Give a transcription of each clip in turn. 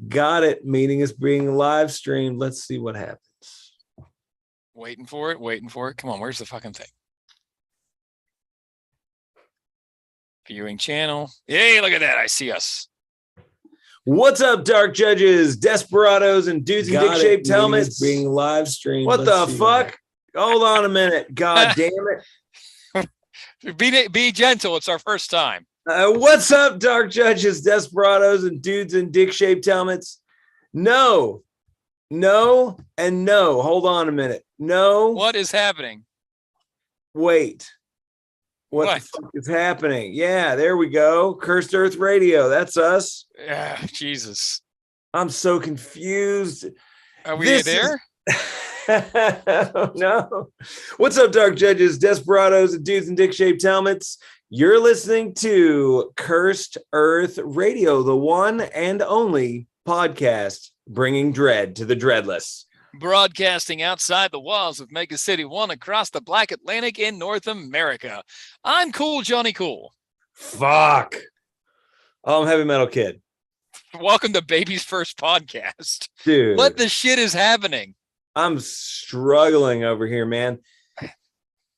Got it. Meeting is being live streamed. Let's see what happens. Waiting for it. Come on, where's the fucking thing? Viewing channel. Yay, look at that. I see us. What's up, Dark Judges, Desperados, and Dudes in Dick-Shaped Helmets? Being live streamed. What the fuck? Hold on a minute. God damn it. Be gentle. It's our first time. What's up, Dark Judges, Desperados, and Dudes in Dick-Shaped Helmets? No, and no. Hold on a minute. No. What is happening? Wait. What the fuck is happening? Yeah, there we go. Cursed Earth Radio. That's us. Yeah, Jesus. I'm so confused. Are we there? Oh, no. What's up, Dark Judges, Desperados, and Dudes in Dick-Shaped Helmets? You're listening to Cursed Earth Radio, the one and only podcast bringing dread to the dreadless. Broadcasting outside the walls of Mega City 1 across the Black Atlantic in North America. I'm Cool Johnny Cool. Fuck. I'm Heavy Metal Kid. Welcome to Baby's first podcast. Dude. What the shit is happening? I'm struggling over here, man.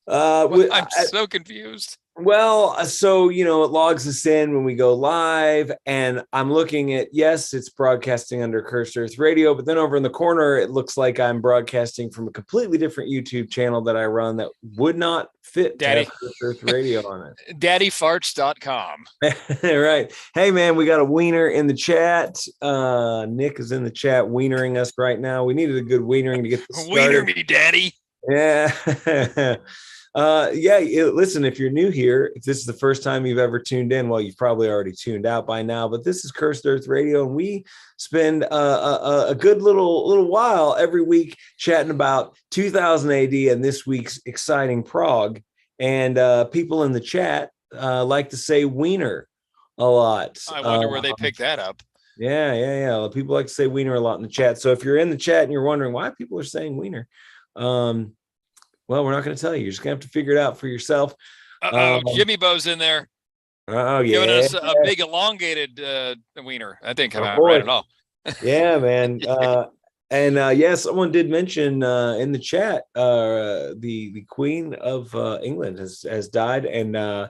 I'm so confused. Well, so, it logs us in when we go live, and I'm looking at, yes, it's broadcasting under Cursed Earth Radio, but then over in the corner, it looks like I'm broadcasting from a completely different YouTube channel that I run that would not fit Cursed Earth Radio on it. Daddyfarts.com. Right. Hey, man, we got a wiener in the chat. Nick is in the chat wienering us right now. We needed a good wienering to get this started. Wiener me, Daddy. Yeah. Listen, if you're new here, if this is the first time you've ever tuned in, well, you've probably already tuned out by now, but this is Cursed Earth Radio, and we spend a good little while every week chatting about 2000 AD and this week's exciting prog. And people in the chat like to say wiener a lot. I wonder where they picked that up. Yeah. People like to say wiener a lot in the chat. So if you're in the chat and you're wondering why people are saying wiener, well, we're not going to tell you. You're just going to have to figure it out for yourself. Jimmy Bo's in there. Oh, yeah. Giving us a big elongated wiener. I think I'm right at all. Yeah, man. Someone did mention in the chat the Queen of England has died. And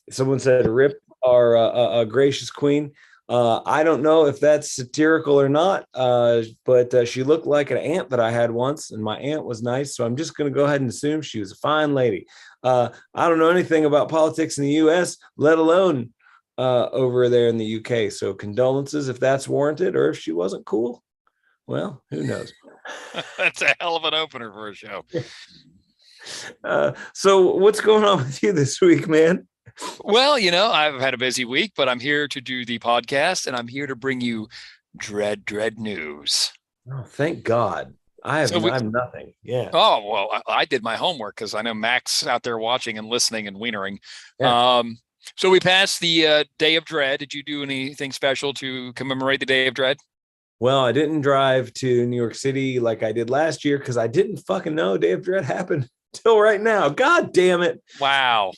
someone said, rip our gracious queen. I don't know if that's satirical or not, but she looked like an aunt that I had once, and my aunt was nice, so I'm just going to go ahead and assume she was a fine lady. I don't know anything about politics in the U.S., let alone over there in the U.K., so condolences if that's warranted, or if she wasn't cool. Well, who knows? That's a hell of an opener for a show. So what's going on with you this week, man? Well, I've had a busy week, but I'm here to do the podcast, and I'm here to bring you Dredd news. Oh, thank God. I'm nothing. Yeah. Oh, well, I did my homework because I know Mac's out there watching and listening and wienering. Yeah. So we passed the Day of Dredd. Did you do anything special to commemorate the Day of Dredd? Well, I didn't drive to New York City like I did last year because I didn't fucking know Day of Dredd happened till right now. God damn it. Wow.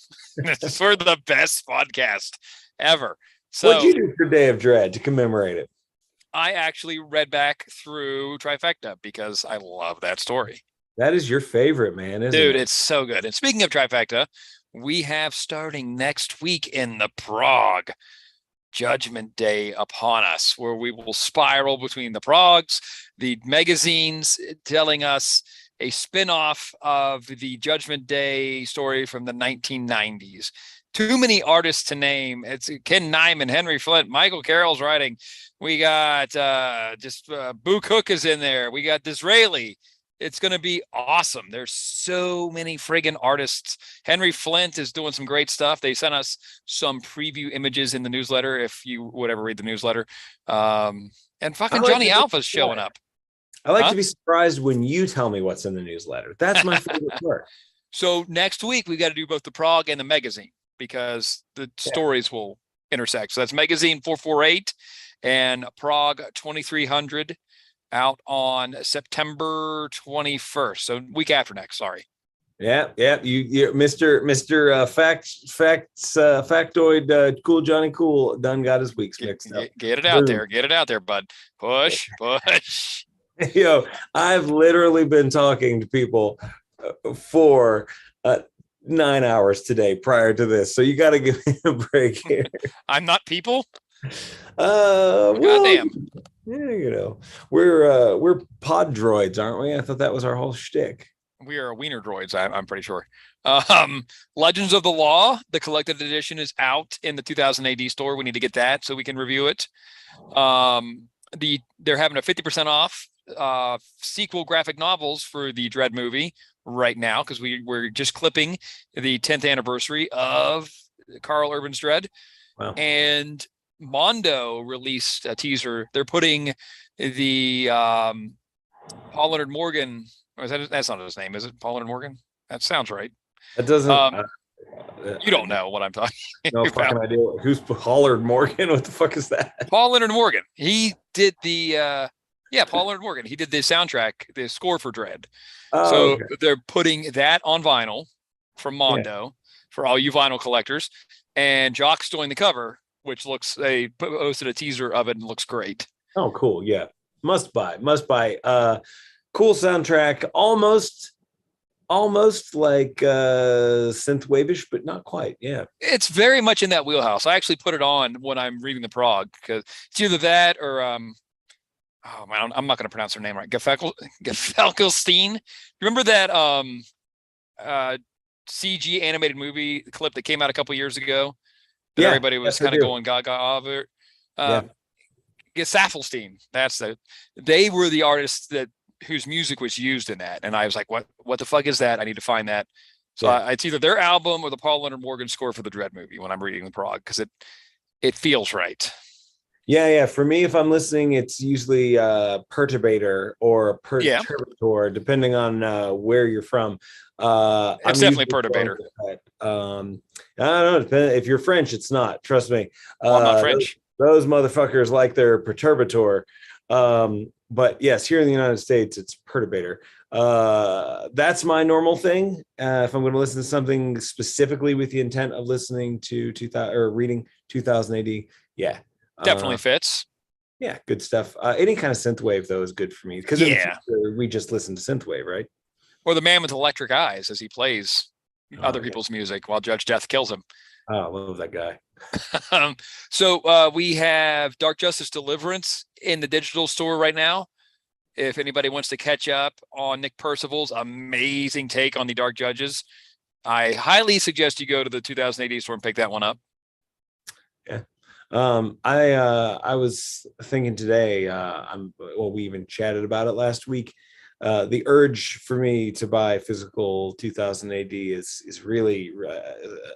For the best podcast ever. So what'd you do for Day of Dredd to commemorate it? I actually read back through Trifecta because I love that story. That is your favorite, man, isn't Dude, it? it's so good. And speaking of Trifecta, we have starting next week in the Prog Judgment Day upon us, where we will spiral between the Progs, the magazines telling us a spin-off of the Judgment Day story from the 1990s. Too many artists to name. It's Ken Nyman, Henry Flint, Michael Carroll's writing. We got Boo Cook is in there. We got Disraeli. It's going to be awesome. There's so many friggin' artists. Henry Flint is doing some great stuff. They sent us some preview images in the newsletter, if you would ever read the newsletter. And fucking Johnny Alpha's showing up. I like to be surprised when you tell me what's in the newsletter. That's my favorite part. So next week, we got to do both the Prog and the magazine because the stories will intersect. So that's magazine 448 and Prog 2300 out on September 21st. So week after next, sorry. Yeah, yeah. You, Mister Factoid, Cool Johnny Cool, done got his weeks mixed up. Get it out Boom. there. Get it out there, bud. Push, push. Yo, I've literally been talking to people for 9 hours today prior to this, so you got to give me a break here. I'm not people. Well, Goddamn. yeah, we're pod droids, aren't we? I thought that was our whole shtick. We are wiener droids. I'm pretty sure. Legends of the Law, the collected edition, is out in the 2000 AD store. We need to get that so we can review it. They're having a 50% off sequel graphic novels for the Dredd movie right now because we're just clipping the 10th anniversary of Carl Urban's Dredd. Wow. And Mondo released a teaser. They're putting the Paul Leonard Morgan. Or that's not his name, is it? Paul Leonard Morgan? That sounds right. That doesn't. You don't know what I'm talking no about. Fucking idea. Who's Paul Leonard Morgan? What the fuck is that? Paul Leonard Morgan. He did the Paul Leonard Morgan. He did the soundtrack, the score for Dredd. So okay. They're putting that on vinyl from Mondo for all you vinyl collectors. And Jock's doing the cover, which they posted a teaser of it and looks great. Oh, cool. Yeah. Must buy. Cool soundtrack. Almost like synthwave-ish, but not quite. Yeah. It's very much in that wheelhouse. I actually put it on when I'm reading the Prog because it's either that or oh man, I'm not going to pronounce her name right. Gefälkelstein. Remember that CG animated movie clip that came out a couple years ago that everybody was kind of going gaga over? Gefälkelstein. They were the artists whose music was used in that, and I was like, what the fuck is that? I need to find that. So it's either their album or the Paul Leonard Morgan score for the Dredd movie when I'm reading the Prog because it feels right. Yeah. For me, if I'm listening, it's usually Perturbator or Perturbator, depending on where you're from. It's definitely Perturbator. I don't know. If you're French, it's not. Trust me. Well, I'm not French. Those motherfuckers like their Perturbator. But yes, here in the United States, it's Perturbator. That's my normal thing. If I'm going to listen to something specifically with the intent of listening to 2000 or reading 2000 AD, definitely fits. Yeah, good stuff. Any kind of synthwave though is good for me because we just listen to synthwave, right? Or the man with electric eyes as he plays other people's music while Judge Death kills him. Oh, I love that guy. So we have Dark Justice Deliverance in the digital store right now. If anybody wants to catch up on Nick Percival's amazing take on the Dark Judges, I highly suggest you go to the 2000 AD store and pick that one up. Yeah. I was thinking today, we even chatted about it last week. The urge for me to buy physical 2000 AD is really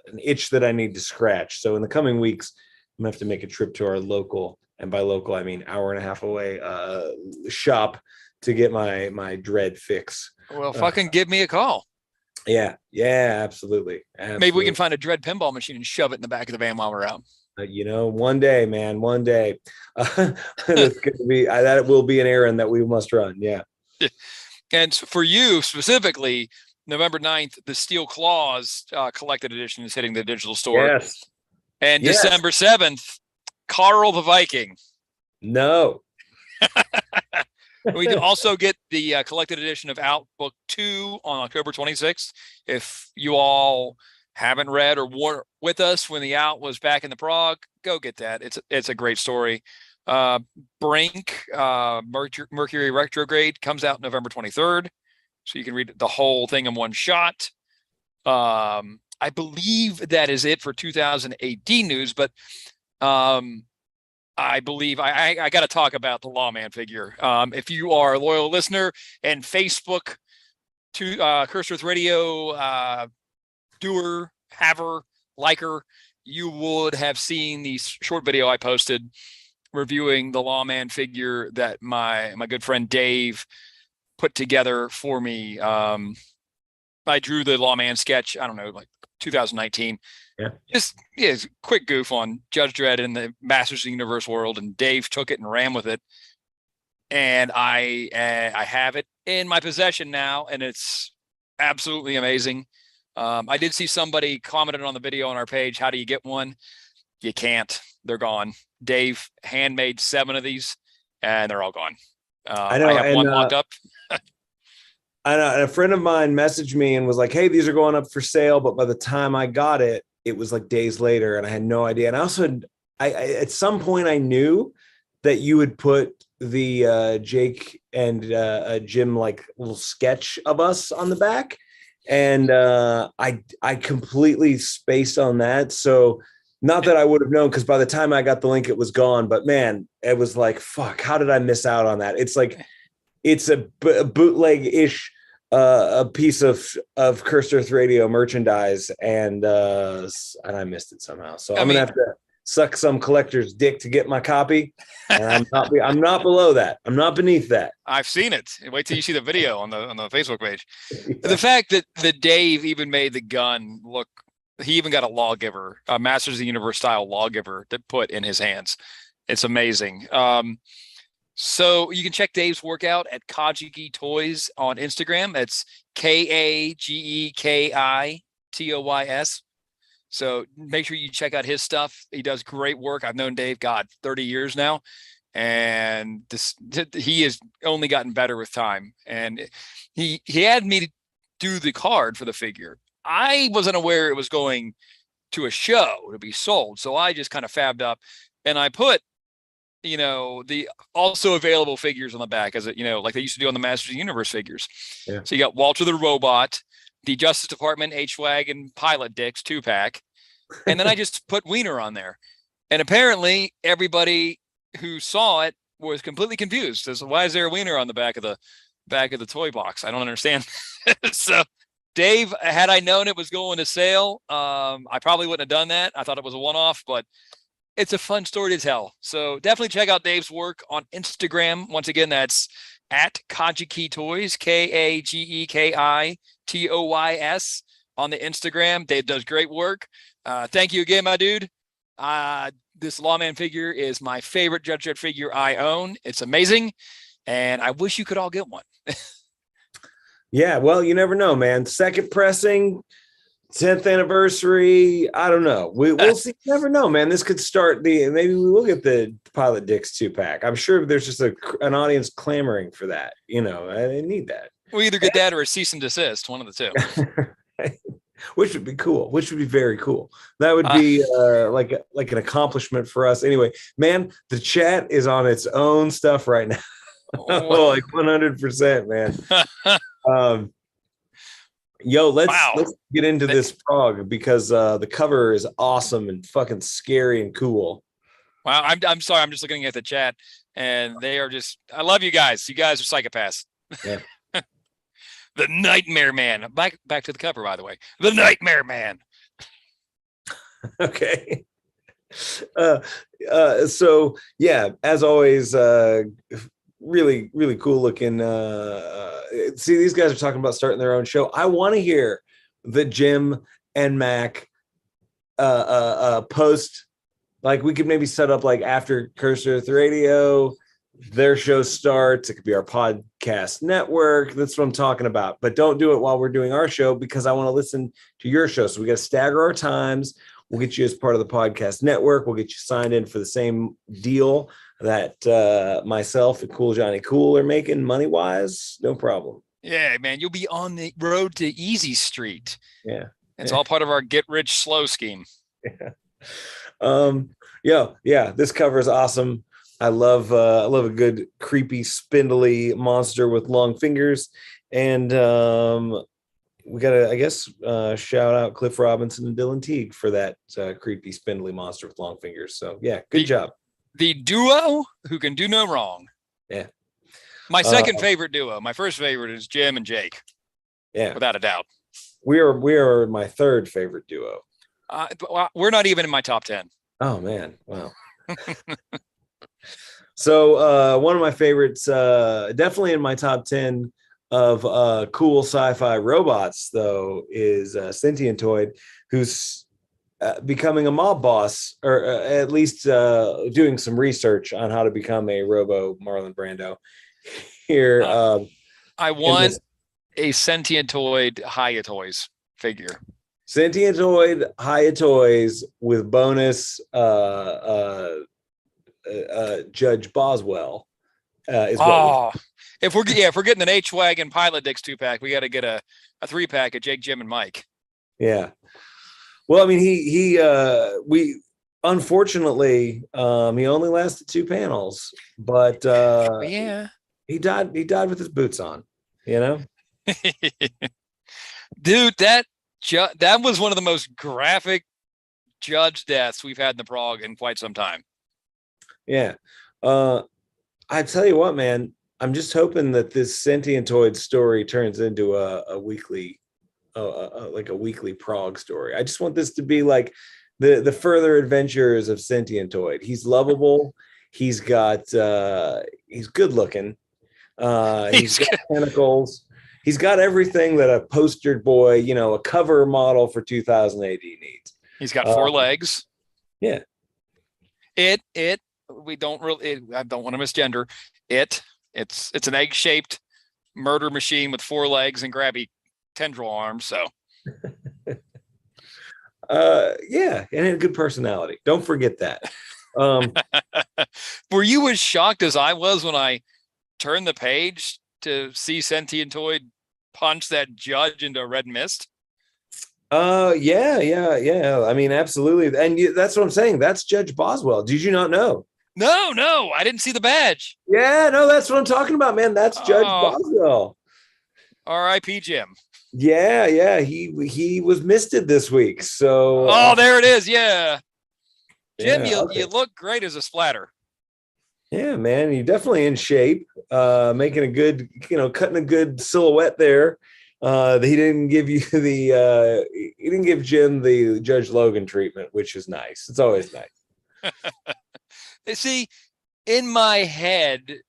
an itch that I need to scratch. So in the coming weeks, I'm gonna have to make a trip to our local, and by local I mean hour and a half away, shop to get my Dredd fix. Well, fucking give me a call. Yeah, absolutely. Maybe we can find a Dredd pinball machine and shove it in the back of the van while we're out. One day, man, one day. It's gonna be that will be an errand that we must run. Yeah. And for you specifically, November 9th, the Steel Claws collected edition is hitting the digital store. Yes. And December 7th, Carl the Viking. No. We also get the collected edition of Out Book 2 on October 26th. If you all haven't read or were with us when the Out was back in the Prog, go get that. It's a great story. Brink, Mercury Retrograde comes out November 23rd. So you can read the whole thing in one shot. I believe that is it for 2000 AD news, but I believe I got to talk about the Lawman figure. If you are a loyal listener and Facebook to Cursed Earth Radio doer, haver, liker, you would have seen the short video I posted reviewing the Lawman figure that my good friend Dave put together for me. I drew the Lawman sketch, I don't know, like 2019. Yeah. Just quick goof on Judge Dredd in the Masters of the Universe world, and Dave took it and ran with it. And I have it in my possession now, and it's absolutely amazing. I did see somebody commented on the video on our page. How do you get one? You can't. They're gone. Dave handmade 7 of these, and they're all gone. I know, I have and one locked up. a friend of mine messaged me and was like, "Hey, these are going up for sale." But by the time I got it, it was like days later, and I had no idea. And I also had, I at some point I knew that you would put the Jake and Jim like little sketch of us on the back, and I completely spaced on that. So not that I would have known, because by the time I got the link, it was gone. But man, it was like, fuck, how did I miss out on that? It's like it's a bootleg-ish a piece of Cursed Earth Radio merchandise, and I missed it somehow. So I'm gonna have to suck some collector's dick to get my copy. And I'm not below that. I'm not beneath that. I've seen it. Wait till you see the video on the Facebook page. Yeah. The fact that Dave even made the gun look, he even got a lawgiver, a Masters of the Universe style lawgiver to put in his hands. It's amazing. So you can check Dave's workout at Kajiki Toys on Instagram. It's KAGEKITOYS. So make sure you check out his stuff. He does great work. I've known Dave, 30 years now. And he has only gotten better with time. And he had me to do the card for the figure. I wasn't aware it was going to a show to be sold. So I just kind of fabbed up, and I put, the also available figures on the back, as like they used to do on the Masters of the Universe figures. Yeah. So you got Walter the Robot, the Justice Department H-Wagon Pilot Dicks 2-pack. And then I just put Wiener on there. And apparently everybody who saw it was completely confused as to why is there a Wiener on the back of the toy box? I don't understand. So Dave, had I known it was going to sale, I probably wouldn't have done that. I thought it was a one-off, but it's a fun story to tell. So definitely check out Dave's work on Instagram. Once again, that's at Kajiki Toys, KAGEKITOYS on the Instagram. Dave does great work. Thank you again, my dude. This Lawman figure is my favorite Judge Dredd figure I own. It's amazing, and I wish you could all get one. Yeah, well, you never know, man. Second pressing, 10th anniversary. I don't know. We'll see. You never know, man. This could start maybe we will get the Pilot Dicks 2-pack. I'm sure there's just an audience clamoring for that. I need that. We either get that or a cease and desist, one of the two. Which would be cool. Which would be very cool. That would be like an accomplishment for us. Anyway, man, the chat is on its own stuff right now. Oh, like 100%, man. Let's get into this Prog, because the cover is awesome and fucking scary and cool. Wow, I'm sorry, I'm just looking at the chat, and they are just. I love you guys. You guys are psychopaths. Yeah. The Nightmare Man. Back to the cover, by the way. The Nightmare Man. Okay. So yeah, as always, really, really cool looking. See, these guys are talking about starting their own show. I want to hear the Jim and Mac post. Like, we could maybe set up like after Cursed Earth Radio, their show starts. It could be our podcast network. That's what I'm talking about. But don't do it while we're doing our show, because I want to listen to your show. So we got to stagger our times. We'll get you as part of the podcast network. We'll get you signed in for the same deal that myself and Cool Johnny Cool are making money-wise. No problem. Yeah, man. You'll be on the road to Easy Street. Yeah. It's all part of our get rich slow scheme. Yeah. This cover is awesome. I love a good creepy spindly monster with long fingers, and we gotta, I guess, shout out Cliff Robinson and Dylan Teague for that creepy spindly monster with long fingers. So yeah, good job. The duo who can do no wrong. Yeah. My second favorite duo. My first favorite is Jim and Jake. Yeah, without a doubt. We are my third favorite duo. We're not even in my top 10. Oh man, wow. So one of my favorites, definitely in my top 10 of cool sci-fi robots, though, is Sentientoid, who's becoming a mob boss, or at least doing some research on how to become a Robo Marlon Brando. Here, a sentientoid Hyatoys figure. Sentientoid Hyatoys with bonus Judge Boswell is what we. Oh, if we're getting an H-Wagon Pilot Dix 2-pack, we got to get a 3-pack of Jake, Jim, and Mike. Yeah. Well, I mean, we unfortunately he only lasted 2 panels, but yeah, he died with his boots on, you know. Dude, that was one of the most graphic Judge deaths we've had in the Prog in quite some time. Yeah. I tell you what, man, I'm just hoping that this Sentientoid story turns into a weekly, like a weekly Prog story. I just want this to be like the further adventures of Sentientoid. He's lovable. He's good looking. He's got tentacles. He's got everything that a poster boy, you know, a cover model for 2000 AD needs. He's got 4 legs. Yeah. We don't really. I don't want to misgender it. It's an egg-shaped murder machine with 4 legs and grabby tendril arms. So, yeah, and a good personality. Don't forget that. Were you as shocked as I was when I turned the page to see Sentientoid punch that judge into a red mist? Yeah. I mean, absolutely. And that's what I'm saying. That's Judge Boswell. Did you not know? No, I didn't see the badge. Yeah, no, that's what I'm talking about, man. That's Judge Boswell. R.I.P. Jim. Yeah. He was misted this week. So there it is. Yeah. Jim, yeah, you look great as a splatter. Yeah, man, you're definitely in shape. Making a good, cutting a good silhouette there. He didn't give you he didn't give Jim the Judge Logan treatment, which is nice. It's always nice. See, in my head,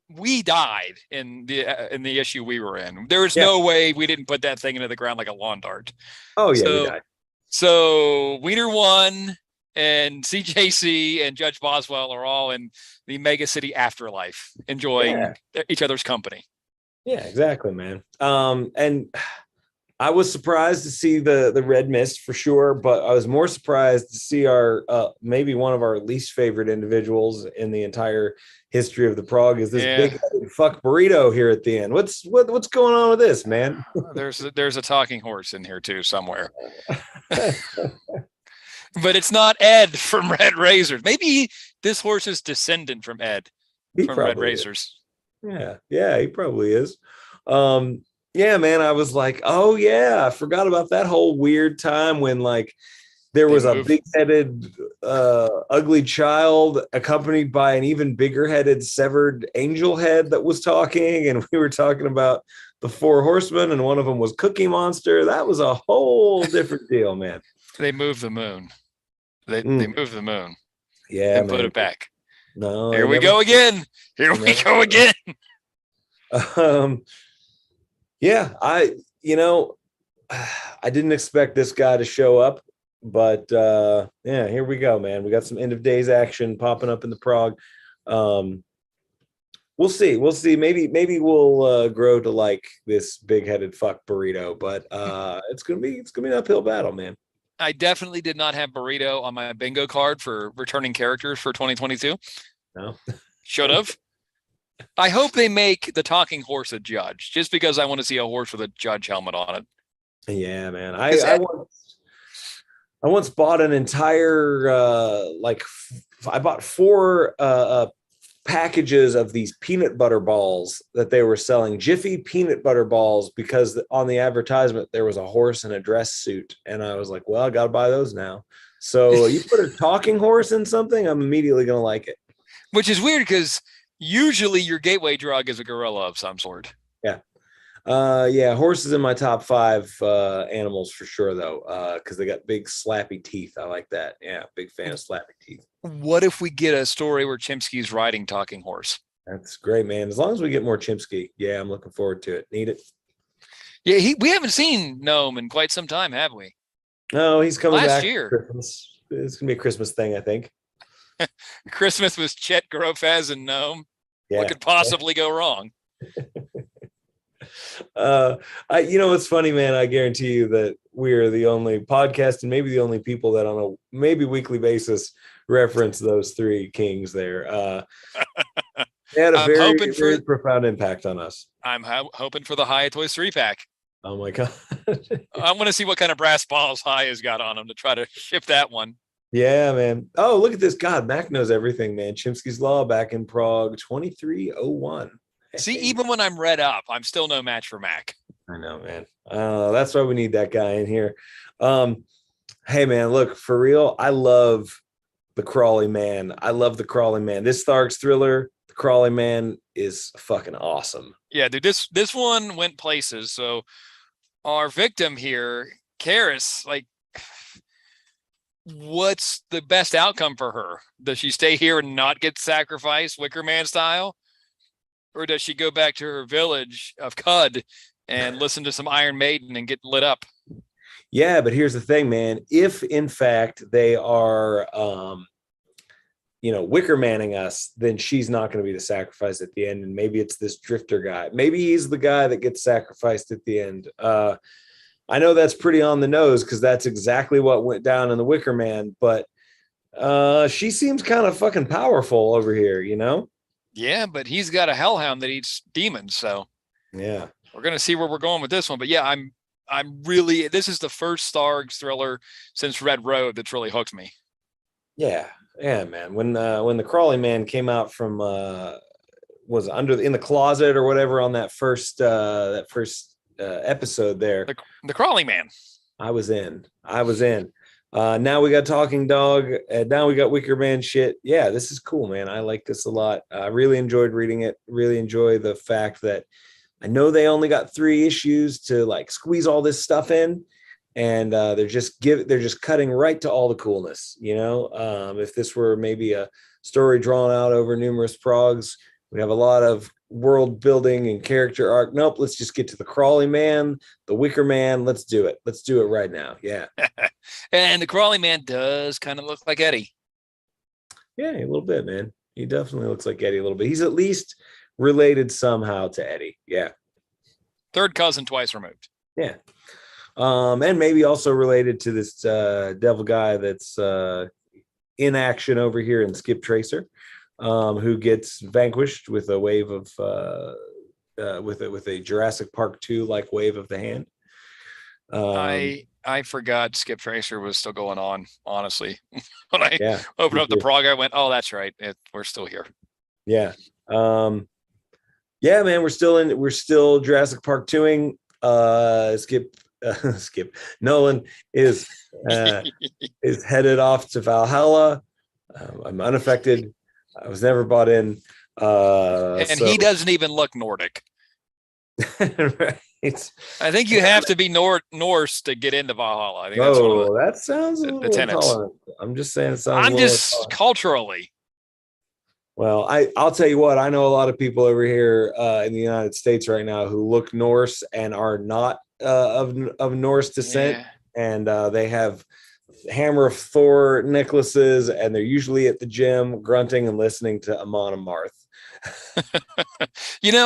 we died in the issue we were in. There was no way we didn't put that thing into the ground like a lawn dart. Oh yeah, we died. So Wiener 1 and CJC and Judge Boswell are all in the Mega City afterlife, enjoying each other's company. Yeah, exactly, man. And I was surprised to see the red mist for sure, but I was more surprised to see our maybe one of our least favorite individuals in the entire history of the Prog is this big fuck burrito here at the end. What's going on with this, man? There's a talking horse in here too somewhere. But it's not Ed from Red Razors. Maybe this horse is descendant from Ed from Red Razors. Yeah, he probably is. Yeah, man, I was like, oh yeah, I forgot about that whole weird time when like there was a big-headed ugly child accompanied by an even bigger-headed severed angel head that was talking, and we were talking about the 4 horsemen, and one of them was Cookie Monster. That was a whole different deal, man. They moved the moon. They moved the moon. Yeah, and put it back. No. Here we go again. Yeah, I didn't expect this guy to show up, but yeah, here we go, man. We got some end of days action popping up in the Prog. We'll see. Maybe we'll grow to like this big-headed fuck burrito, but it's gonna be an uphill battle, man. I definitely did not have burrito on my bingo card for returning characters for 2022. No. Should have. I hope they make the talking horse a judge, just because I want to see a horse with a judge helmet on it. Yeah, man. I once bought an entire I bought 4 packages of these peanut butter balls that they were selling, Jiffy peanut butter balls, because on the advertisement there was a horse in a dress suit, and I was like, well, I gotta buy those now. So you put a talking horse in something, I'm immediately gonna like it. Which is weird because usually your gateway drug is a gorilla of some sort. Yeah, horses in my top 5 animals for sure, though, because they got big slappy teeth. I like that. Yeah, big fan of slappy teeth. What if we get a story where Chimsky's riding talking horse? That's great, man. As long as we get more Chimsky, yeah, I'm looking forward to it. Need it. Yeah, we haven't seen Gnome in quite some time, have we? No, he's coming last back year. Christmas. It's gonna be a Christmas thing, I think. Christmas with Chet Grofez and Gnome. Yeah. What could possibly go wrong? It's funny, man. I guarantee you that we are the only podcast and maybe the only people that on a maybe weekly basis reference those three kings there. They had a I'm very, hoping very for profound impact on us. hoping for the High Toys 3-pack. Oh my God. I want to see what kind of brass balls High has got on him to try to ship that one. Yeah, man. Oh, look at this. God, Mac knows everything, man. Chimsky's Law back in Prague, 2301. See, even when I'm read up, I'm still no match for Mac. I know, man. That's why we need that guy in here. Hey, man, look, for real, I love the Crawley Man. I love the Crawley Man. This Thargs thriller, the Crawley Man, is fucking awesome. Yeah, dude, this one went places. So our victim here, Karis, like, what's the best outcome for her? Does she stay here and not get sacrificed, Wicker Man style? Or does she go back to her village of Cud and listen to some Iron Maiden and get lit up? Yeah, but here's the thing, man. If in fact they are, Wicker Manning us, then she's not going to be the sacrifice at the end. And maybe it's this drifter guy. Maybe he's the guy that gets sacrificed at the end. I know that's pretty on the nose because that's exactly what went down in the Wicker Man. But she seems kind of fucking powerful over here, you know? Yeah, but he's got a hellhound that eats demons. So yeah, we're going to see where we're going with this one. But yeah, I'm really, this is the first Thargs thriller since Red Road that's really hooked me. Yeah, man. When the Crawley Man came out from was in the closet or whatever on that first episode there, the Crawley Man. I was in. Now we got Talking Dog, and now we got Wicker Man shit. Yeah, this is cool, man. I like this a lot. I really enjoyed reading it. Really enjoy the fact that I know they only got 3 issues to like squeeze all this stuff in, and they're just cutting right to all the coolness. If this were maybe a story drawn out over numerous progs, we have a lot of world building and character arc. Nope, let's just get to the Crawley Man, the Wicker Man. Let's do it. Let's do it right now. Yeah. And the Crawley Man does kind of look like Eddie. Yeah, a little bit, man. He definitely looks like Eddie a little bit. He's at least related somehow to Eddie. Yeah. Third cousin twice removed. Yeah. And maybe also related to this devil guy that's in action over here in Skip Tracer, who gets vanquished with a wave of with a Jurassic Park 2 like wave of the hand. I forgot Skip Tracer was still going on, honestly. When I opened up the Prog, I went, oh, that's right. We're still here. Yeah. Yeah, man, we're still Jurassic Park 2ing. Skip Nolan is headed off to Valhalla. I'm unaffected. I was never bought in. He doesn't even look Nordic. Right. I think you have to be Norse to get into Valhalla. I think that's that sounds a little intolerant. I'm just saying it sounds. I'm just culturally. Well, I'll tell you what. I know a lot of people over here in the United States right now who look Norse and are not of Norse descent, and they have Hammer of Thor necklaces, and they're usually at the gym grunting and listening to Amon Amarth.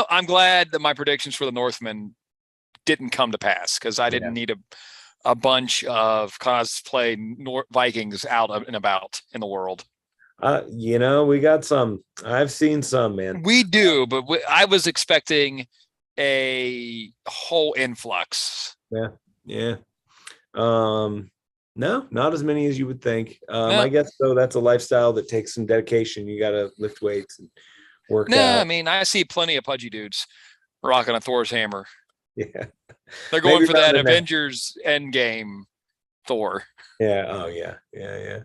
I'm glad that my predictions for the Northmen didn't come to pass because I didn't need a bunch of cosplay Vikings out and about in the world. We got some. I've seen some, man. We do, but I was expecting a whole influx. Yeah. No, not as many as you would think. I guess though that's a lifestyle that takes some dedication. You got to lift weights and work out. I mean, I see plenty of pudgy dudes rocking a Thor's hammer. Yeah, they're going for that Avengers Endgame Thor. Yeah. Oh yeah.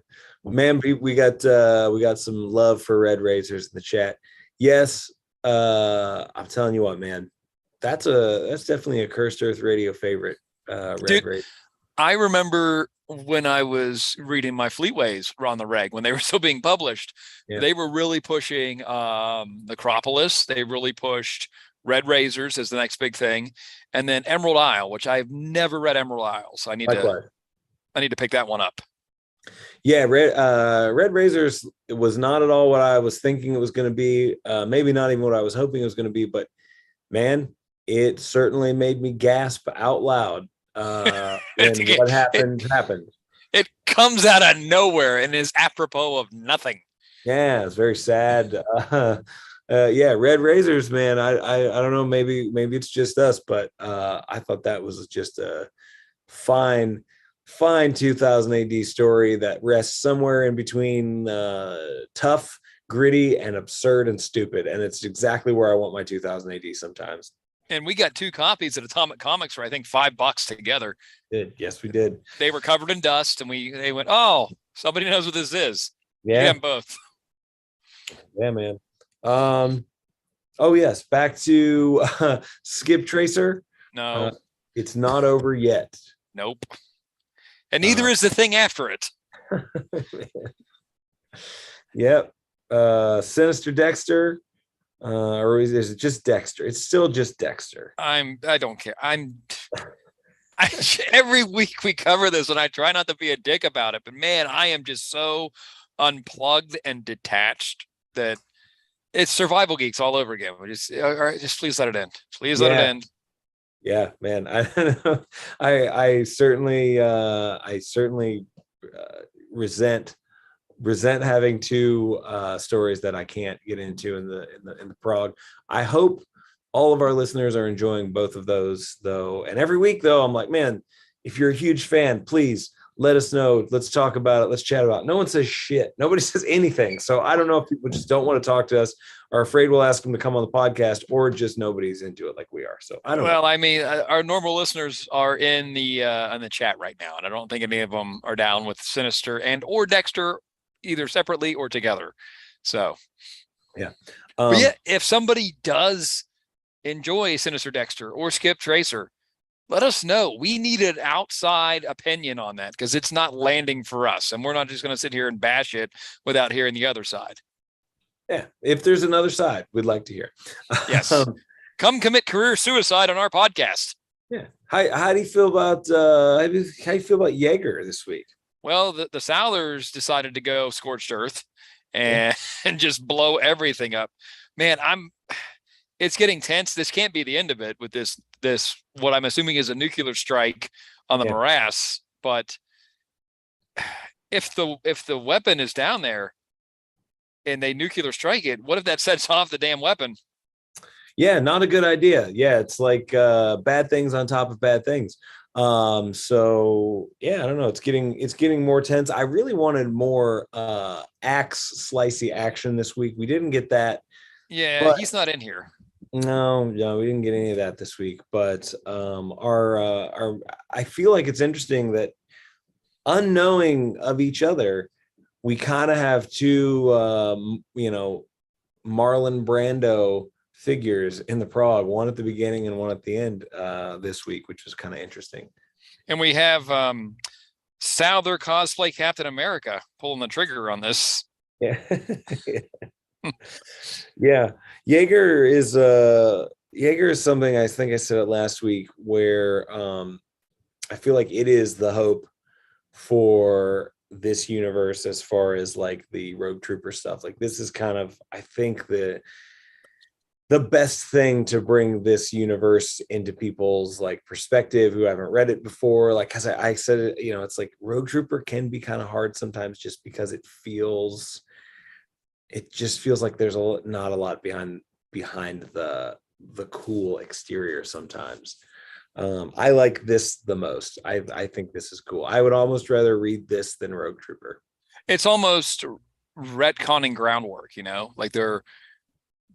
Man, we got some love for Red Razors in the chat. Yes, I'm telling you what, man, that's definitely a Cursed Earth Radio favorite. Red Razor. I remember when I was reading my Fleetways on the reg when they were still being published. They were really pushing Necropolis. They really pushed Red Razors as the next big thing, and then Emerald Isle, which I've never read Emerald Isle, so I need to pick that one up. Yeah, Red Razors was not at all what I was thinking it was going to be. Maybe not even what I was hoping it was going to be, but man, it certainly made me gasp out loud when what happened. It comes out of nowhere and is apropos of nothing. Yeah, it's very sad. Yeah, Red Razors, man. I don't know. Maybe it's just us, but I thought that was just a fine 2000 AD story that rests somewhere in between tough, gritty, and absurd and stupid. And it's exactly where I want my 2000 AD sometimes. And we got 2 copies at Atomic Comics for I think $5 together. Yes, we did. They were covered in dust, and they went, "Oh, somebody knows what this is." Yeah, them both. Yeah, man. Oh yes, back to Skip Tracer. No, it's not over yet. Nope. And neither is the thing after it. Yep. Sinister Dexter. Or is it just Dexter? It's still just Dexter. I don't care. Every week we cover this, and I try not to be a dick about it, but man, I am just so unplugged and detached that it's survival geeks all over again. Just please let it end. Please let it end. Yeah, man. I certainly resent having 2 stories that I can't get into in the Prog. I hope all of our listeners are enjoying both of those though. And every week though, I'm like, man, if you're a huge fan, please let us know. Let's talk about it. Let's chat about it. No one says shit. Nobody says anything. So I don't know if people just don't want to talk to us, are afraid we'll ask them to come on the podcast, or just nobody's into it like we are. So I don't know. Well, I mean, our normal listeners are in the chat right now, and I don't think any of them are down with Sinister and or Dexter, either separately or together. So yeah. But yeah, if somebody does enjoy Sinister Dexter or Skip Tracer, let us know. We need an outside opinion on that, because it's not landing for us, and we're not just going to sit here and bash it without hearing the other side. Yeah, if there's another side, we'd like to hear. Yes. Come commit career suicide on our podcast. Yeah. How do you feel about how do you feel about Jaeger this week? Well, the Southlers decided to go scorched earth and just blow everything up. Man, it's getting tense. This can't be the end of it with this what I'm assuming is a nuclear strike on the morass. But if the weapon is down there and they nuclear strike it, what if that sets off the damn weapon? Yeah, not a good idea. Yeah, it's like bad things on top of bad things. So yeah, I don't know. It's getting more tense. I really wanted more axe slicey action this week. We didn't get that. Yeah, he's not in here. No, we didn't get any of that this week. But I feel like it's interesting that, unknowing of each other, we kind of have 2 Marlon Brando figures in the Prog, one at the beginning and one at the end this week, which was kind of interesting. And we have Souther cosplay Captain America pulling the trigger on this. Yeah. Yeah. Jaeger is something, I think I said it last week, where I feel like it is the hope for this universe as far as like the Rogue Trooper stuff. Like, this is kind of, I think, the best thing to bring this universe into people's like perspective who haven't read it before. Like, cause I said it, it's like Rogue Trooper can be kind of hard sometimes, just because it just feels like there's not a lot behind the cool exterior sometimes. I like this the most. I think this is cool. I would almost rather read this than Rogue Trooper. It's almost retconning groundwork, like they're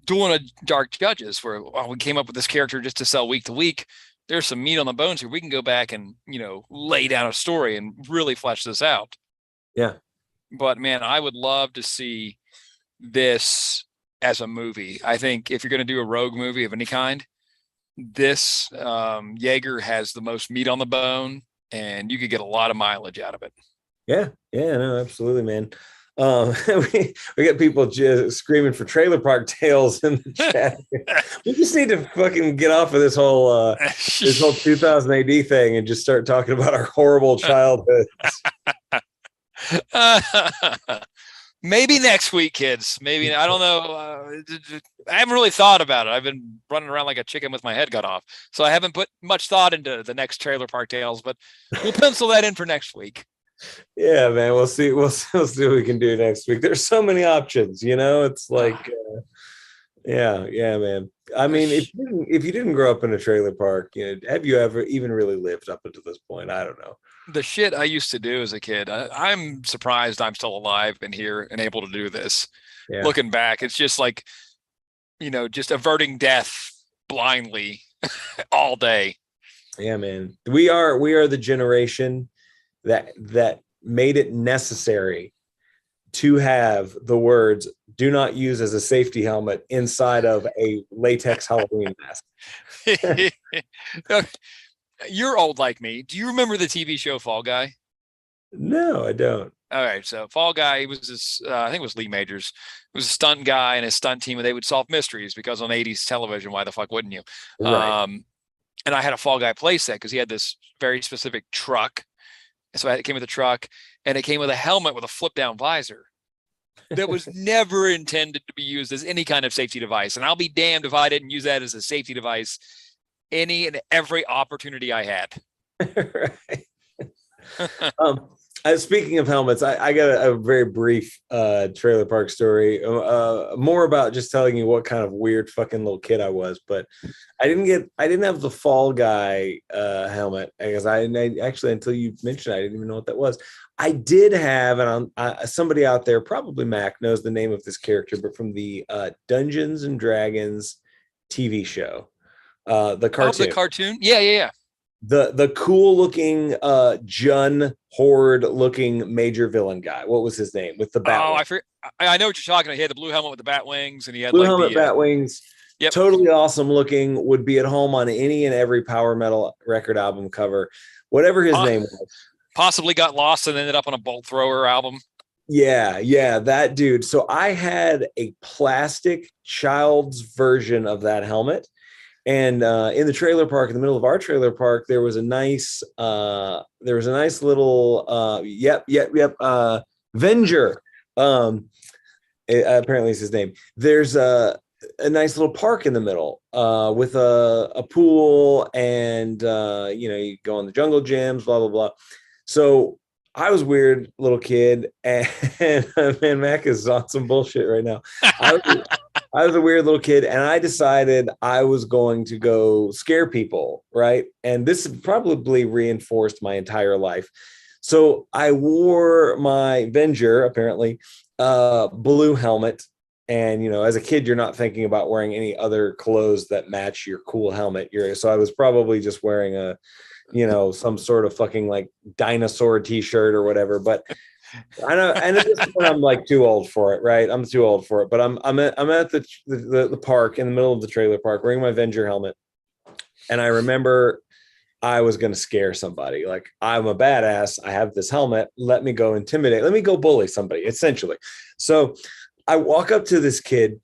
doing a Dark Judges where we came up with this character just to sell week to week. There's some meat on the bones here. We can go back and, lay down a story and really flesh this out. Yeah. But man, I would love to see this as a movie. I think if you're going to do a Rogue movie of any kind, this Jaeger has the most meat on the bone, and you could get a lot of mileage out of it. Yeah, no, absolutely, man. We got people just screaming for Trailer Park Tales in the chat. We just need to fucking get off of this whole 2000 AD thing and just start talking about our horrible childhoods. Maybe next week, kids. Maybe, I don't know. I haven't really thought about it. I've been running around like a chicken with my head cut off, so I haven't put much thought into the next Trailer Park Tales. But we'll pencil that in for next week. Yeah, man. We'll see. We'll see what we can do next week. There's so many options. It's like, yeah, man. I mean, if you didn't grow up in a trailer park, have you ever even really lived up until this point? I don't know. The shit I used to do as a kid, I'm surprised I'm still alive and here and able to do this. Yeah. Looking back, it's just like, just averting death blindly all day. Yeah, man. We are the generation that made it necessary to have the words "do not use as a safety helmet" inside of a latex Halloween mask. You're old like me. Do you remember the TV show Fall Guy? No, I don't. All right, so Fall Guy, he was this, I think it was Lee Majors. It was a stunt guy and his stunt team, and they would solve mysteries because on 80s television, why the fuck wouldn't you? Right. And I had a Fall Guy playset because he had this very specific truck. So it came with a truck, and it came with a helmet with a flip-down visor that was never intended to be used as any kind of safety device. And I'll be damned if I didn't use that as a safety device any and every opportunity I had. Right. Speaking of helmets, I got a very brief trailer park story, more about just telling you what kind of weird fucking little kid I was. But I didn't have the Fall Guy helmet, because I actually, until you mentioned it, I didn't even know what that was. I did have, and somebody out there, probably Mac, knows the name of this character, but from the Dungeons and Dragons TV show. The cartoon. Oh, the cartoon? Yeah. The cool looking Jun Horde looking major villain guy. What was his name? With the bat. Oh, I know what you're talking about. He had the blue helmet with the bat wings, and he had blue helmet, bat wings. Yep. Totally awesome looking. Would be at home on any and every power metal record album cover. Whatever his name was. Possibly got lost and ended up on a Bolt Thrower album. Yeah, that dude. So I had a plastic child's version of that helmet. And in the trailer park, in the middle of our trailer park, there was a nice little, Venger. Apparently is his name. There's a nice little park in the middle with a pool, and you go on the jungle gyms, blah blah blah. So I was a weird little kid, and man, Mac is on some bullshit right now. I was a weird little kid, and I decided I was going to go scare people, right? And this probably reinforced my entire life. So I wore my Venger, apparently, blue helmet. And, as a kid, you're not thinking about wearing any other clothes that match your cool helmet. So I was probably just wearing some sort of fucking like dinosaur t-shirt or whatever. But I know, and at this point, I'm like too old for it, right? I'm too old for it. But I'm at the park, in the middle of the trailer park, wearing my Venger helmet, and I remember I was going to scare somebody. Like, I'm a badass. I have this helmet. Let me go intimidate. Let me go bully somebody, essentially. So I walk up to this kid.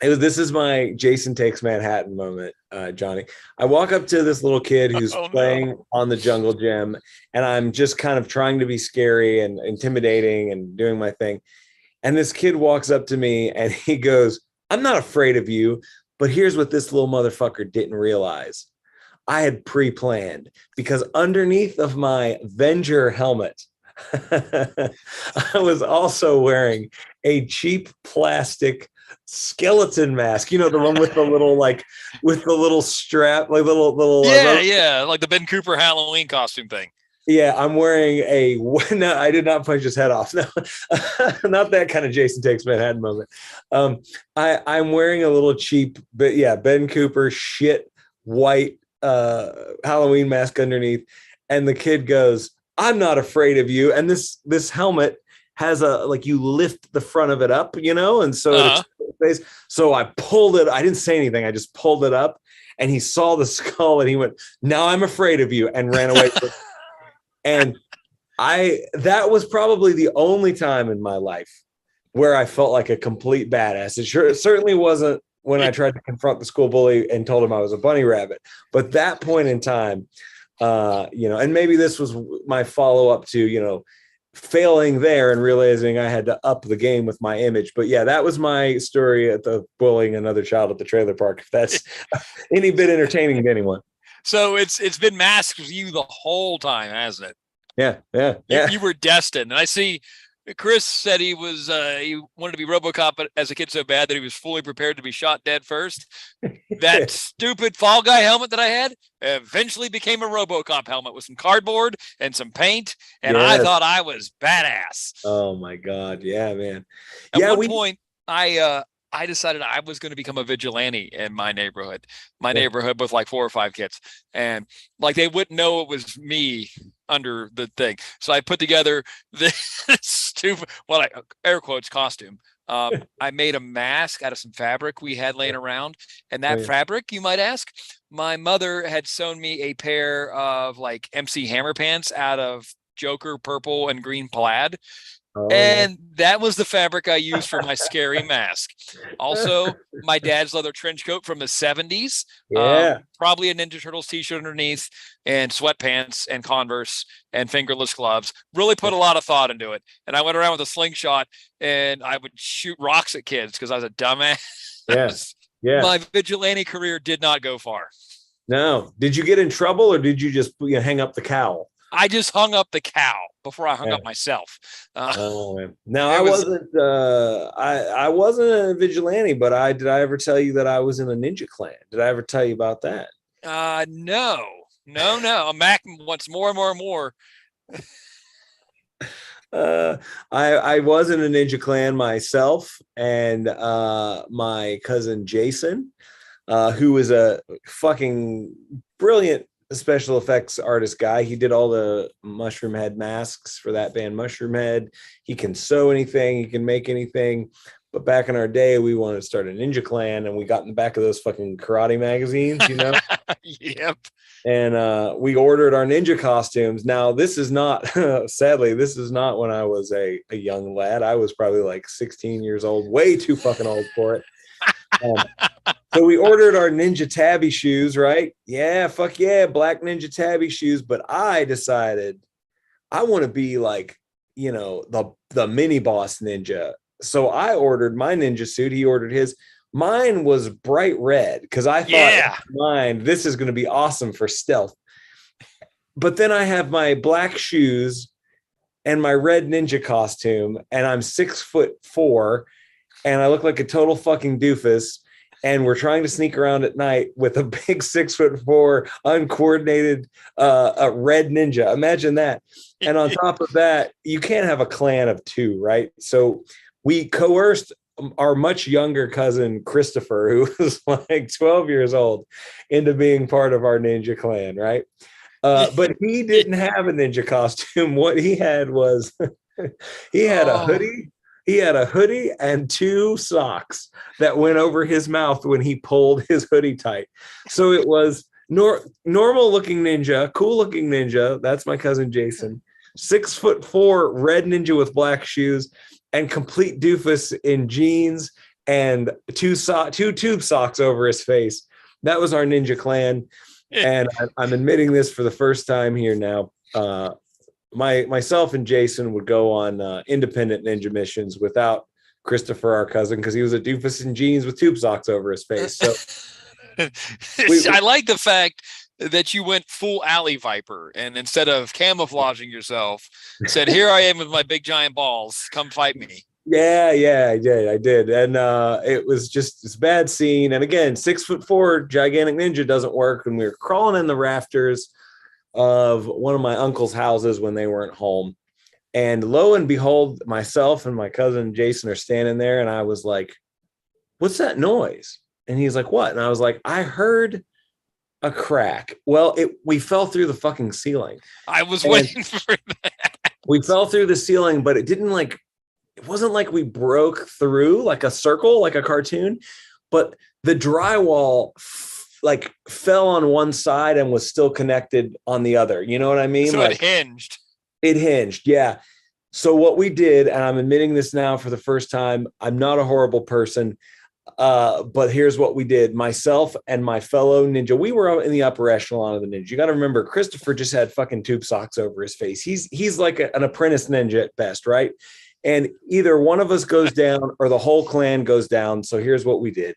This is my Jason Takes Manhattan moment, Johnny. I walk up to this little kid who's playing on the jungle gym, and I'm just kind of trying to be scary and intimidating and doing my thing. And this kid walks up to me and he goes, "I'm not afraid of you, but here's what this little motherfucker didn't realize. I had pre-planned, because underneath of my Venger helmet, I was also wearing a cheap plastic skeleton mask, the one with the little with the little strap, like little like the Ben Cooper Halloween costume thing. Yeah, I'm wearing no, I did not punch his head off. No, not that kind of Jason Takes Manhattan moment. I'm wearing a little cheap, but yeah, Ben Cooper shit white Halloween mask underneath, and the kid goes, "I'm not afraid of you." And this helmet has you lift the front of it up, and so face. So I pulled it. I didn't say anything. I just pulled it up, and he saw the skull, and he went, "Now I'm afraid of you," and ran away. And that was probably the only time in my life where I felt like a complete badass. It certainly wasn't when I tried to confront the school bully and told him I was a bunny rabbit. But that point in time, and maybe this was my follow up to, failing there and realizing I had to up the game with my image. But yeah, that was my story at the bullying another child at the trailer park. If that's any bit entertaining to anyone. So it's been masked with you the whole time, hasn't it? Yeah. You were destined. And I see Chris said he wanted to be RoboCop as a kid so bad that he was fully prepared to be shot dead first. That stupid Fall Guy helmet that I had eventually became a RoboCop helmet with some cardboard and some paint, and I thought I was badass. Oh my God, yeah, man. At one point, I decided I was going to become a vigilante in my neighborhood. My neighborhood with like 4 or 5 kids, and like they wouldn't know it was me under the thing. So I put together this stupid, air quotes, costume. I made a mask out of some fabric we had laying around, and that fabric, you might ask, my mother had sewn me a pair of like MC Hammer pants out of Joker purple and green plaid. And that was the fabric I used for my scary mask. Also, my dad's leather trench coat from the 70s. Probably a Ninja Turtles t-shirt underneath, and sweatpants and Converse and fingerless gloves. Really put a lot of thought into it. And I went around with a slingshot and I would shoot rocks at kids because I was a dumbass. My vigilante career did not go far. No. Did you get in trouble, or did you just hang up the cowl? I just hung up the cowl before I hung up myself. Now I wasn't a vigilante, but did I ever tell you that I was in a ninja clan? Did I ever tell you about that? No. Mac wants more and more and more. I was in a ninja clan myself, and my cousin Jason, who was a fucking brilliant special effects artist guy. He did all the Mushroom Head masks for that band Mushroom Head. He can sew anything, he can make anything. But back in our day, we wanted to start a ninja clan, and we got in the back of those fucking karate magazines, Yep. And we ordered our ninja costumes. Now, this is not, sadly, this is not when I was a young lad. I was probably like 16 years old, way too fucking old for it. So we ordered our ninja tabby shoes, right? Yeah, fuck yeah, black ninja tabby shoes. But I decided I want to be like, the mini boss ninja. So I ordered my ninja suit. He ordered his. Mine was bright red because I thought, this is going to be awesome for stealth. But then I have my black shoes and my red ninja costume, and I'm 6'4", and I look like a total fucking doofus. And we're trying to sneak around at night with a big 6'4" uncoordinated red ninja. Imagine that. And on top of that, you can't have a clan of 2, right? So we coerced our much younger cousin Christopher, who was like 12 years old, into being part of our ninja clan, right? But he didn't have a ninja costume. What he had was he had a hoodie. He had a hoodie and 2 socks that went over his mouth when he pulled his hoodie tight. So it was normal looking ninja, cool looking ninja. That's my cousin Jason. 6'4" red ninja with black shoes, and complete doofus in jeans and 2 tube socks over his face. That was our ninja clan. And I'm admitting this for the first time here now. Myself and Jason would go on independent ninja missions without Christopher, our cousin, because he was a doofus in jeans with tube socks over his face. So I like the fact that you went full alley viper, and instead of camouflaging yourself, said, "Here I am with my big giant balls. Come fight me." Yeah, I did. And it was just this bad scene. And again, 6'4" gigantic ninja doesn't work. And we were crawling in the rafters of one of my uncle's houses when they weren't home. And lo and behold, myself and my cousin Jason are standing there, and I was like, "What's that noise?" And he's like, "What?" And I was like, "I heard a crack." Well, we fell through the fucking ceiling. I was waiting for that. We fell through the ceiling, but it wasn't like we broke through like a circle, like a cartoon, but the drywall fell on one side and was still connected on the other. You know what I mean? So it hinged. It hinged, yeah. So what we did, and I'm admitting this now for the first time, I'm not a horrible person. But here's what we did. Myself and my fellow ninja, we were in the upper echelon of the ninja. You got to remember, Christopher just had fucking tube socks over his face. He's like an apprentice ninja at best, right? And either one of us goes down or the whole clan goes down. So here's what we did.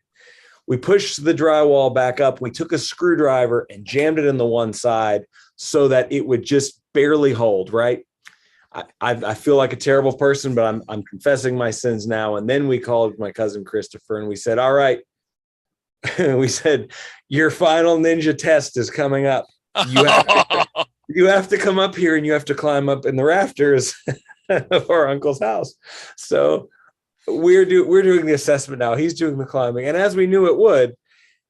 We pushed the drywall back up. We took a screwdriver and jammed it in the one side so that it would just barely hold, right? I feel like a terrible person, but I'm confessing my sins now. And then we called my cousin Christopher and we said, all right, we said, your final ninja test is coming up. You have to come up here and you have to climb up in the rafters of our uncle's house. So we're doing the assessment now. He's doing the climbing. And as we knew it would,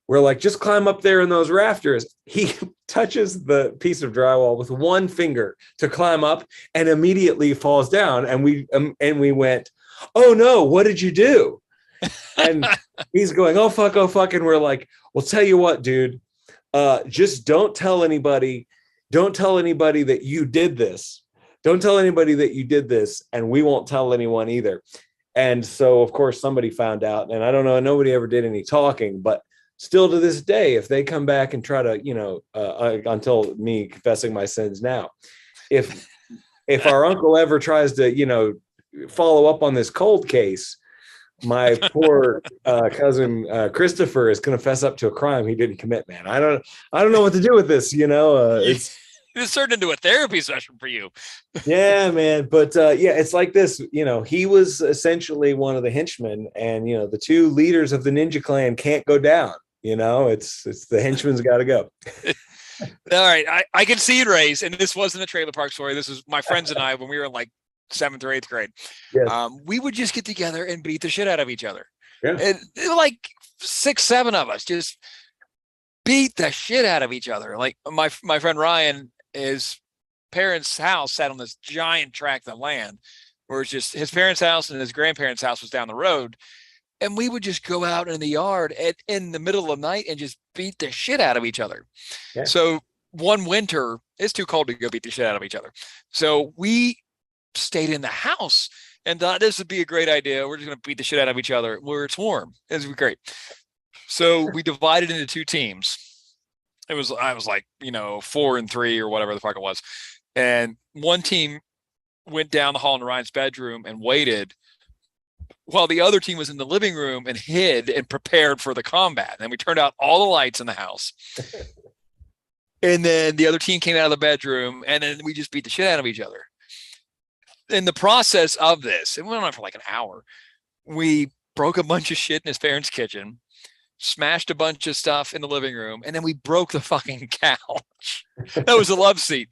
we're like, just climb up there in those rafters. He touches the piece of drywall with one finger to climb up and immediately falls down. And we went, oh no, what did you do? And he's going, oh fuck. And we're like, well, tell you what, dude, just don't tell anybody that you did this. Don't tell anybody that you did this. And we won't tell anyone either. And so, of course, somebody found out. And I don't know, nobody ever did any talking, but still to this day, if they come back and try to, until me confessing my sins now, if our uncle ever tries to, follow up on this cold case, my poor cousin Christopher is going to fess up to a crime he didn't commit, man. I don't know what to do with this, It's turned into a therapy session for you. Yeah, man. But it's like this, he was essentially one of the henchmen, and the two leaders of the ninja clan can't go down. It's the henchman's got to go. All right. I can see it, Rays. And this wasn't a trailer park story. This is my friends and I, when we were in like 7th or 8th grade. Yes. We would just get together and beat the shit out of each other. Yeah. And like 6, 7 of us just beat the shit out of each other. Like my friend Ryan, his parents' house sat on this giant tract of land where it's just his parents' house and his grandparents' house was down the road. And we would just go out in the yard in the middle of the night and just beat the shit out of each other. Yeah. So one winter, it's too cold to go beat the shit out of each other. So we stayed in the house and thought this would be a great idea. We're just going to beat the shit out of each other where it's warm. It would be great. So we divided into 2 teams. I was like, 4 and 3 or whatever the fuck it was. And one team went down the hall in Ryan's bedroom and waited while the other team was in the living room and hid and prepared for the combat. And we turned out all the lights in the house. And then the other team came out of the bedroom and then we just beat the shit out of each other. In the process of this, it went on for like an hour. We broke a bunch of shit in his parents' kitchen, smashed a bunch of stuff in the living room, and then we broke the fucking couch. That was a love seat.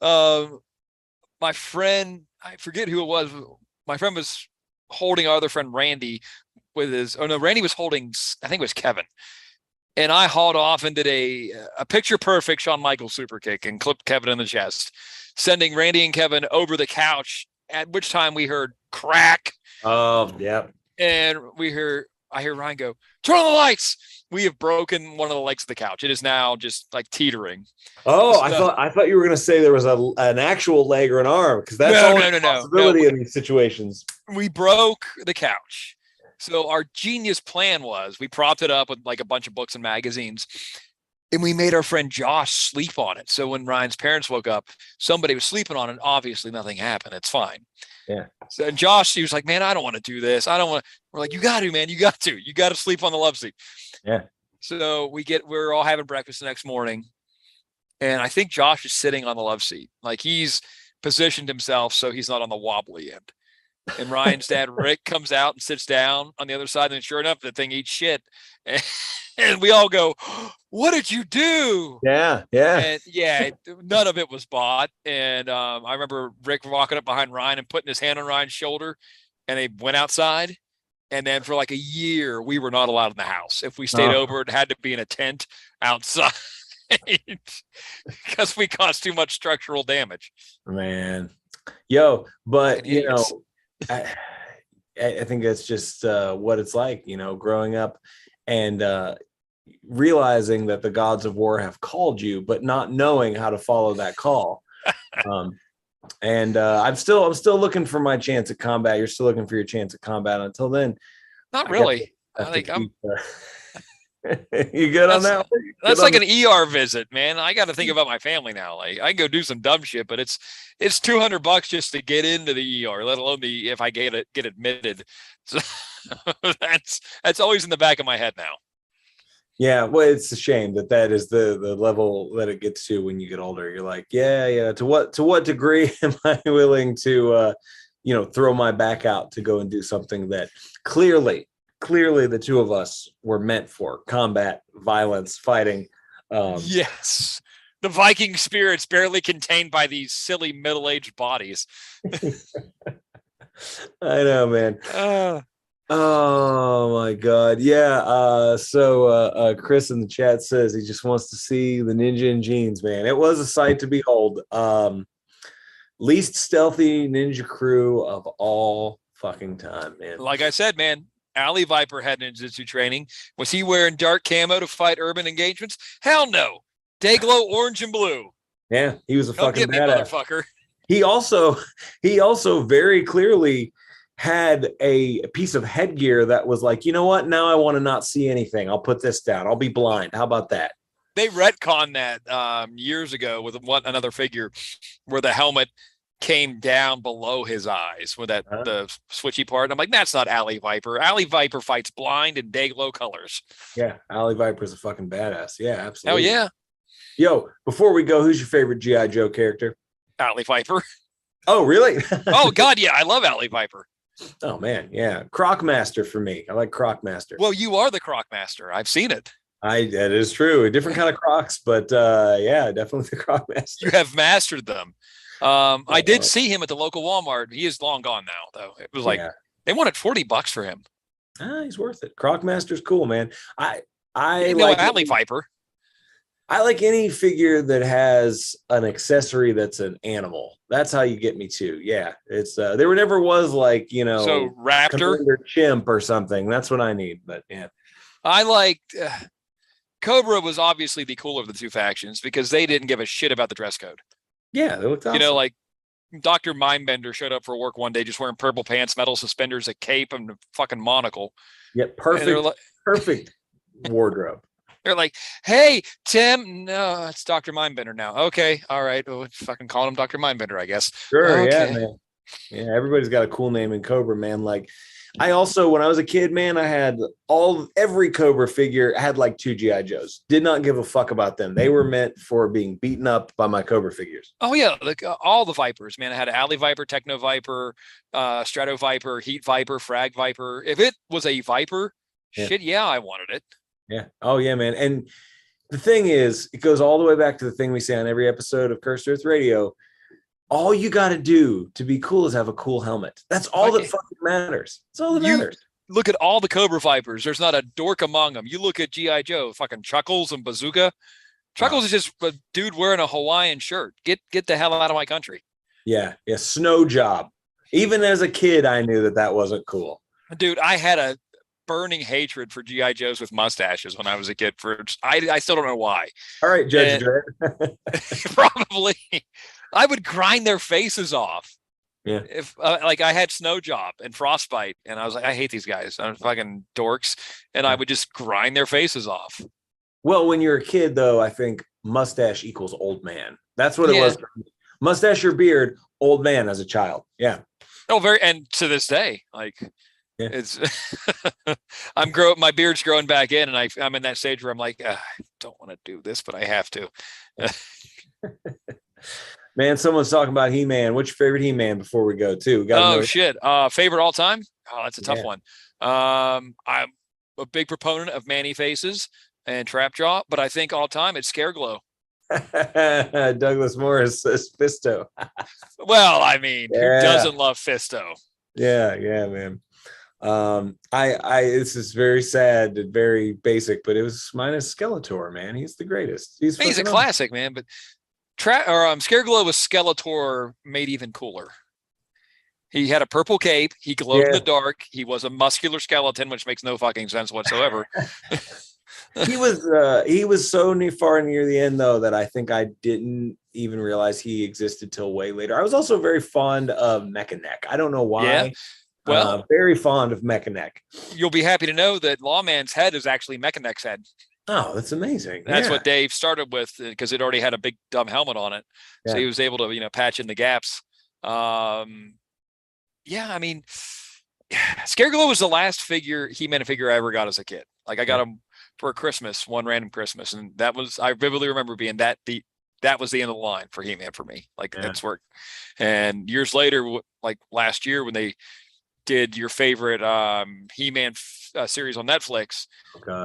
My friend, I forget who it was. My friend was holding our other friend Randy Randy was holding, I think it was Kevin. And I hauled off and did a picture perfect Shawn Michaels super kick and clipped Kevin in the chest, sending Randy and Kevin over the couch, at which time we heard crack. Oh, yeah. And I hear Ryan go, turn on the lights. We have broken one of the legs of the couch. It is now just like teetering. Oh, I thought you were going to say there was an actual leg or an arm, because that's always a possibility in these situations. We broke the couch. So our genius plan was we propped it up with like a bunch of books and magazines, and we made our friend Josh sleep on it. So when Ryan's parents woke up, somebody was sleeping on it. Obviously nothing happened. It's fine. Yeah. So and Josh, he was like, man, I don't want to do this. I don't want to. We're like, you got to, man. You got to sleep on the love seat. Yeah. So we're all having breakfast the next morning. And I think Josh is sitting on the love seat. Like he's positioned himself so he's not on the wobbly end. And Ryan's dad, Rick, comes out and sits down on the other side. And sure enough, the thing eats shit. And we all go, what did you do? Yeah. Yeah. And yeah, none of it was bought. And I remember Rick walking up behind Ryan and putting his hand on Ryan's shoulder, and they went outside. And then for like a year, we were not allowed in the house. If we stayed over, it had to be in a tent outside because we caused too much structural damage. Man. But I think that's just what it's like, growing up and realizing that the gods of war have called you, but not knowing how to follow that call. I'm still looking for my chance at combat. You're still looking for your chance at combat. Until then, not really. have to Like I'm. keep. You good on That's that one? that's like an ER visit, man. I got to think about my family now. Like I can go do some dumb shit, but it's $200 just to get into the ER, let alone if I get admitted. So that's always in the back of my head now. Yeah, well, it's a shame that is the level that it gets to when you get older. You're like, yeah. To what degree am I willing to, throw my back out to go and do something that clearly the two of us were meant for: combat, violence, fighting. Yes. The Viking spirit's barely contained by these silly middle-aged bodies. I know, man. Oh my god. Yeah. So Chris in the chat says he just wants to see the ninja in jeans, man. It was a sight to behold. Least stealthy ninja crew of all fucking time, man. Like I said, man, Alley Viper had ninjutsu training. Was he wearing dark camo to fight urban engagements? Hell no. Dayglow orange and blue. Yeah, he was a Come fucking get me, badass. motherfucker. He also very clearly had a piece of headgear that was like, you know what? Now I want to not see anything. I'll put this down. I'll be blind. How about that? They retconned that years ago with another figure where the helmet came down below his eyes with the switchy part. And I'm like, that's not Alley Viper. Alley Viper fights blind in Dayglow colors. Yeah, Alley Viper's a fucking badass. Yeah, absolutely. Hell yeah. Yo, before we go, who's your favorite G.I. Joe character? Alley Viper. Oh, really? Oh, God, yeah. I love Alley Viper. Oh, man. Yeah. Crocmaster for me. I like Crocmaster. Well, you are the Crocmaster. I've seen it. That is true. A different kind of Crocs, but yeah, definitely the Crocmaster. You have mastered them. I did see him at the local Walmart. He is long gone now, though. It was like they wanted $40 for him. He's worth it. Crocmaster's cool, man. I like Alley Viper. I like any figure that has an accessory that's an animal. That's how you get me too. Yeah, it's there never was like so raptor or chimp or something. That's what I need. But yeah, I like Cobra was obviously the cooler of the two factions because they didn't give a shit about the dress code. Yeah, they looked awesome. Like Dr. Mindbender showed up for work one day just wearing purple pants, metal suspenders, a cape, and a fucking monocle. Yeah, perfect wardrobe. They're like, hey, Tim. No, it's Dr. Mindbender now. Okay. All right. We'll fucking call him Dr. Mindbender, I guess. Sure. Okay. Yeah, man. Yeah, everybody's got a cool name in Cobra, man. Like, I also, when I was a kid, man, I had every Cobra figure had like 2 G.I. Joes. Did not give a fuck about them. They were meant for being beaten up by my Cobra figures. Oh, yeah. Like all the Vipers, man. I had Alley Viper, Techno Viper, Strato Viper, Heat Viper, Frag Viper. If it was a Viper, shit, yeah, I wanted it. Yeah. Oh, yeah, man. And the thing is, it goes all the way back to the thing we say on every episode of Cursed Earth Radio. All you got to do to be cool is have a cool helmet. That's all that fucking matters. That's all that matters. Look at all the Cobra Vipers. There's not a dork among them. You look at G.I. Joe, fucking Chuckles and Bazooka. Chuckles is just a dude wearing a Hawaiian shirt. Get the hell out of my country. Yeah. Yeah. Snow job. Even as a kid, I knew that wasn't cool. Dude, I had a burning hatred for G.I. Joes with mustaches when I was a kid. I still don't know why. All right, Judge Dredd. Probably. I would grind their faces off. Yeah. If like I had snow job and frostbite, and I was like, I hate these guys. I'm fucking dorks, and I would just grind their faces off. Well, when you're a kid, though, I think mustache equals old man. That's what it was. Mustache or beard, old man as a child. Yeah. Oh, and to this day, like. Yeah. It's my beard's growing back in, and I'm in that stage where I'm like, I don't want to do this, but I have to. Man, someone's talking about He-Man. What's your favorite He-Man before we go too? Shit. Favorite all time? Oh, that's a tough one. I'm a big proponent of Man-E-Faces and Trapjaw, but I think all time it's Scareglow. Douglas Morris says Fisto. Well, I mean, who doesn't love Fisto? Yeah, man. This is very sad and very basic, but it was mine is Skeletor, man. He's the greatest. He's a classic, man. But Scareglow with Skeletor made even cooler. He had a purple cape. He glowed in the dark. He was a muscular skeleton, which makes no fucking sense whatsoever. He was so far near the end, though, that I think I didn't even realize he existed till way later. I was also very fond of Mecha Neck. I don't know why. Well, Very fond of Mechanic. you'll be happy to know that Lawman's head is actually Mechanic's head. Oh, that's amazing. That's Yeah. what Dave started with because it already had a big dumb helmet on it. So he was able to, patch in the gaps. Yeah, I mean, Scareglow was the last He-Man figure I ever got as a kid. Like I got him for Christmas, one random Christmas. And I vividly remember being that was the end of the line for He-Man for me. Like that's where, and years later, like last year when they did your favorite He-Man series on Netflix,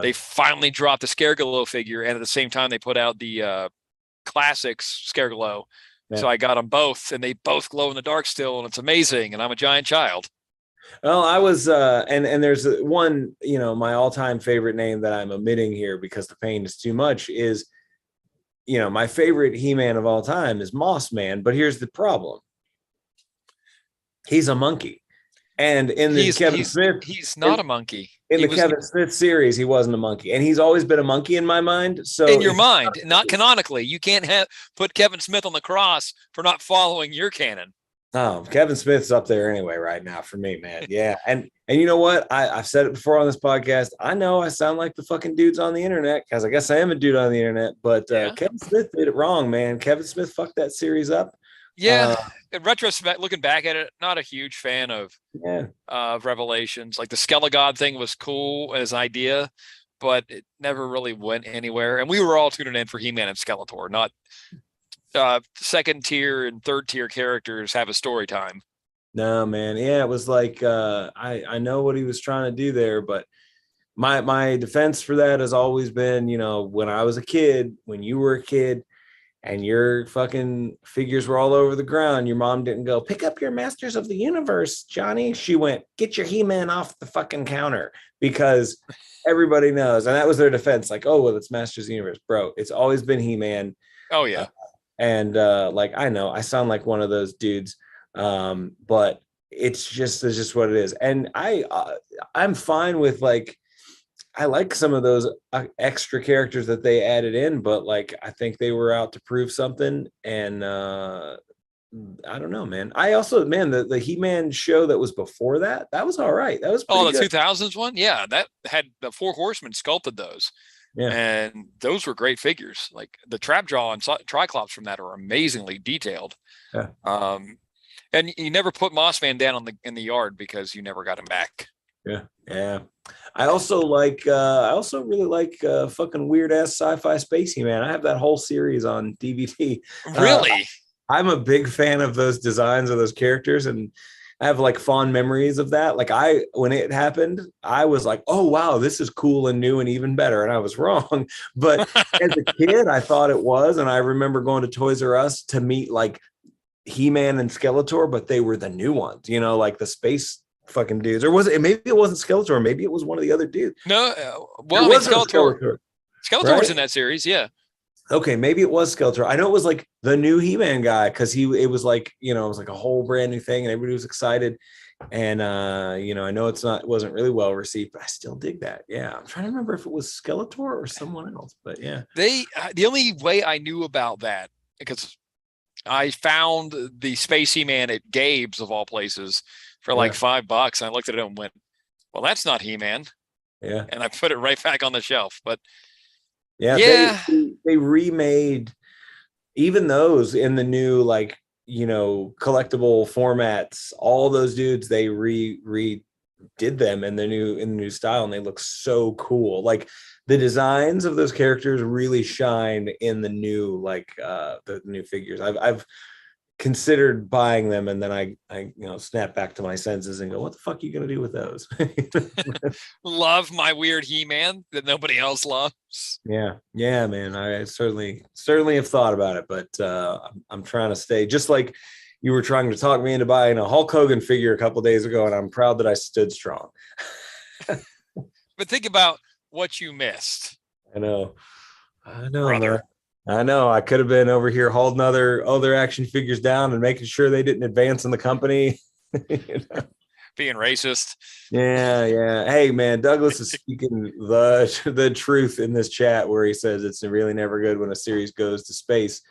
they finally dropped the Scareglow figure, and at the same time they put out the classics Scareglow. So I got them both, and they both glow in the dark still, and it's amazing. And I'm a giant child. Well, I was, and there's one, my all-time favorite name that I'm omitting here because the pain is too much is, my favorite He-Man of all time is Moss Man, but here's the problem. He's a monkey. And in the Kevin Smith, he's not a monkey. In the Kevin Smith series, he wasn't a monkey, and he's always been a monkey in my mind. So in your mind, not canonically, you can't put Kevin Smith on the cross for not following your canon. Oh, Kevin Smith's up there anyway right now for me, man. Yeah, and you know what? I've said it before on this podcast. I know I sound like the fucking dudes on the internet because I guess I am a dude on the internet, but Kevin Smith did it wrong, man. Kevin Smith fucked that series up. Yeah, in retrospect, looking back at it, not a huge fan of Revelations. Like the Skelegod thing was cool as an idea, but it never really went anywhere. And we were all tuning in for He-Man and Skeletor, not second tier and third tier characters have a story time. No, man. Yeah, it was like I know what he was trying to do there, but my defense for that has always been, when I was a kid, when you were a kid, and your fucking figures were all over the ground, your mom didn't go, pick up your Masters of the Universe, Johnny. She went, get your He-Man off the fucking counter, because everybody knows. And that was their defense. Like, oh, well, it's Masters of the Universe. Bro, it's always been He-Man. Oh, yeah. Like, I know I sound like one of those dudes, but it's just what it is. And I'm fine with, like, I like some of those extra characters that they added in, but like I think they were out to prove something. And I don't know, man. I also, man, the He-Man show that was before that was all right. That was the 2000s one. Yeah, that had the Four Horsemen sculpted those. Yeah, and those were great figures. Like the trap jaw and Triclops from that are amazingly detailed. Yeah. And you never put Moss Man down in the yard because you never got him back. Yeah, yeah. I also really like fucking weird ass sci-fi spacey, man. I have that whole series on DVD. Really? I'm a big fan of those designs of those characters, and I have like fond memories of that. Like when it happened, I was like, oh wow, this is cool and new and even better. And I was wrong. But as a kid, I thought it was. And I remember going to Toys R Us to meet like He-Man and Skeletor, but they were the new ones, like the space fucking dudes. Or was it, maybe it wasn't Skeletor, maybe it was one of the other dudes. No, Skeletor right? Was in that series. Yeah. Okay, maybe it was Skeletor. I know it was like the new He-Man guy, because it was like, it was like a whole brand new thing and everybody was excited. And I know it wasn't really well received, but I still dig that. Yeah. I'm trying to remember if it was Skeletor or someone else, but yeah. The only way I knew about that, because I found the Space He-Man at Gabe's of all places for like $5. And I looked at it and went, well, that's not He-Man. Yeah. And I put it right back on the shelf. But yeah. They remade even those in the new, like, collectible formats. All those dudes, they redid them in the new style, and they look so cool. Like the designs of those characters really shine in the new, like the new figures. I've considered buying them, and then I snap back to my senses and go, what the fuck are you gonna do with those? Love my weird He-Man that nobody else loves. Yeah man, I certainly have thought about it, but I'm trying to stay, just like you were trying to talk me into buying a Hulk Hogan figure a couple days ago, and I'm proud that I stood strong. But think about what you missed. I know brother. I know. I could have been over here holding other action figures down and making sure they didn't advance in the company. Being racist. Yeah. Hey, man, Douglas is speaking the truth in this chat, where he says it's really never good when a series goes to space.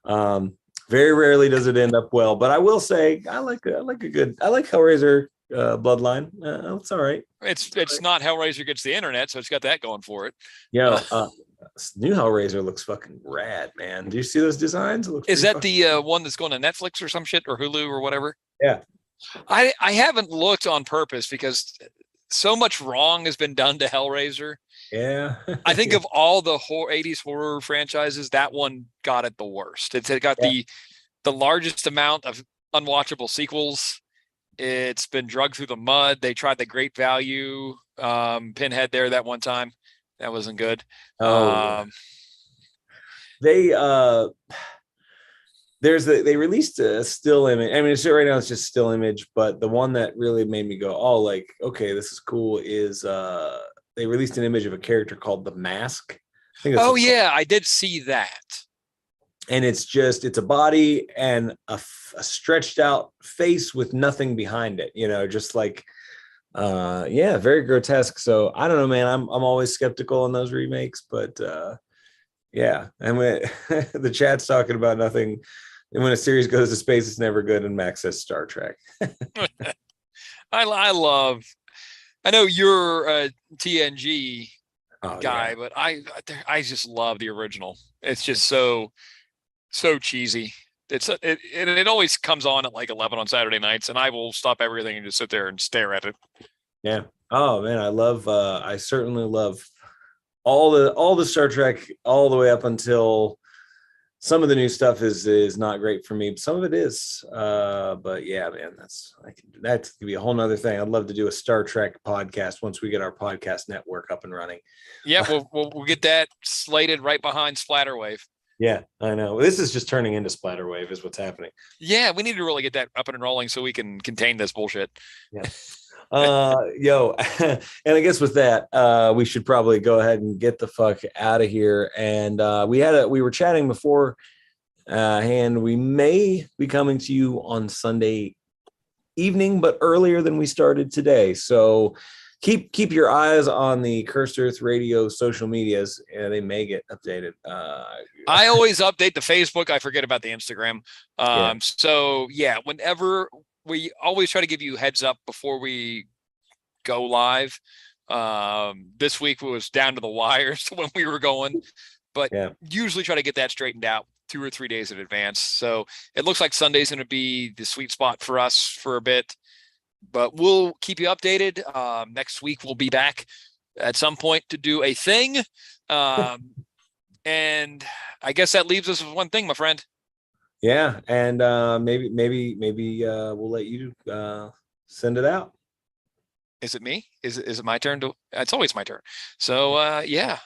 Very rarely does it end up well, but I will say I like Hellraiser bloodline. It's all right. It's not Hellraiser gets the internet, so it's got that going for it. Yo, new Hellraiser looks fucking rad, man. Do you see those designs? It looks Is pretty that the one that's going to Netflix or some shit or Hulu or whatever? Yeah. I haven't looked on purpose because so much wrong has been done to Hellraiser. Yeah. I think of all the 80s horror franchises, that one got it the worst. It got the largest amount of unwatchable sequels. It's been drugged through the mud. They tried the Great Value Pinhead there that one time. That wasn't good. Oh, they they released a still image. I mean, it's right now it's just still image, but the one that really made me go, oh, like, okay, this is cool is they released an image of a character called the Mask. I think oh yeah, I did see that. And it's a body and a stretched out face with nothing behind it, just like very grotesque. So I don't know, man. I'm always skeptical on those remakes, but yeah. And when the chat's talking about nothing, and when a series goes to space, it's never good. And Max says Star Trek. I know you're a TNG guy, but I just love the original. It's just so cheesy. It always comes on at like 11 on Saturday nights, and I will stop everything and just sit there and stare at it. Yeah. Oh man, I certainly love all the Star Trek all the way up until some of the new stuff is not great for me. Some of it is. But yeah, man, that could be a whole nother thing. I'd love to do a Star Trek podcast once we get our podcast network up and running. Yeah, we'll get that slated right behind Splatterwave. Yeah, I know. This is just turning into Splatterwave is what's happening. Yeah, we need to really get that up and rolling so we can contain this bullshit. Yeah. And I guess with that, we should probably go ahead and get the fuck out of here. And we were chatting before and we may be coming to you on Sunday evening, but earlier than we started today. So keep your eyes on the Cursed Earth Radio social medias. They may get updated. I always update the Facebook. I forget about the Instagram. So yeah, whenever we always try to give you heads up before we go live. This week was down to the wires when we were going, but usually try to get that straightened out 2 or 3 days in advance. So it looks like Sunday's going to be the sweet spot for us for a bit. But we'll keep you updated. Next week, we'll be back at some point to do a thing. And I guess that leaves us with one thing, my friend. Yeah. And maybe we'll let you send it out. Is it me? Is it my turn to? It's always my turn. So yeah.